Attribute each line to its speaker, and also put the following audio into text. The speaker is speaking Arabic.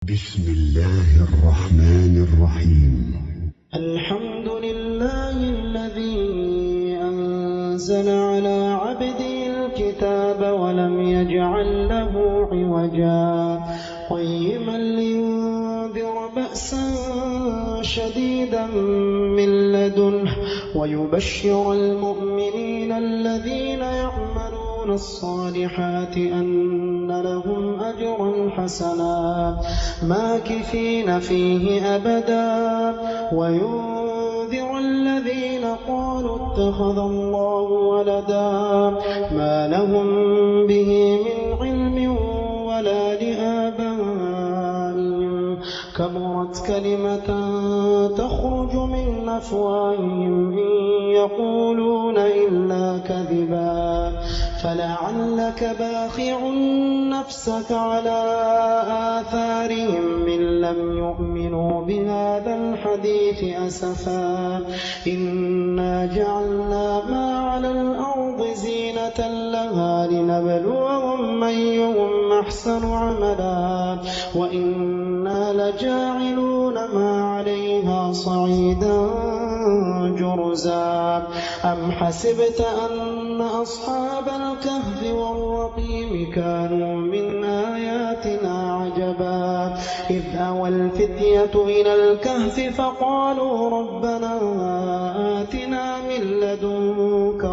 Speaker 1: بسم الله الرحمن الرحيم.
Speaker 2: الحمد لله الذي أنزل على عبده الكتاب ولم يجعل له عوجا قيما لينذر بأسا شديدا من لدنه ويبشر المؤمنين الذين يعملون الصالحات أن لهم أجرا حسنا ماكثين فيه أبدا وينذر الذين قالوا اتخذ الله ولدا ما لهم به من علم ولا لآبائهم كبرت كلمة تخرج من أفواههم إن يقولون إلا كذبا فلعلك باخع نفسك على آثارهم إن لم يؤمنوا بهذا الحديث أسفا إنا جعلنا ما على الأرض زينة لها لنبلوهم أيهم أحسن عملا وإنا لجاعلون ما عليها صعيدا جرزا أم حسبت أن أصحاب الكهف والرقيم كانوا من آياتنا عجبا إذ أوى الفتية إلى الكهف فقالوا ربنا آتنا من لدنك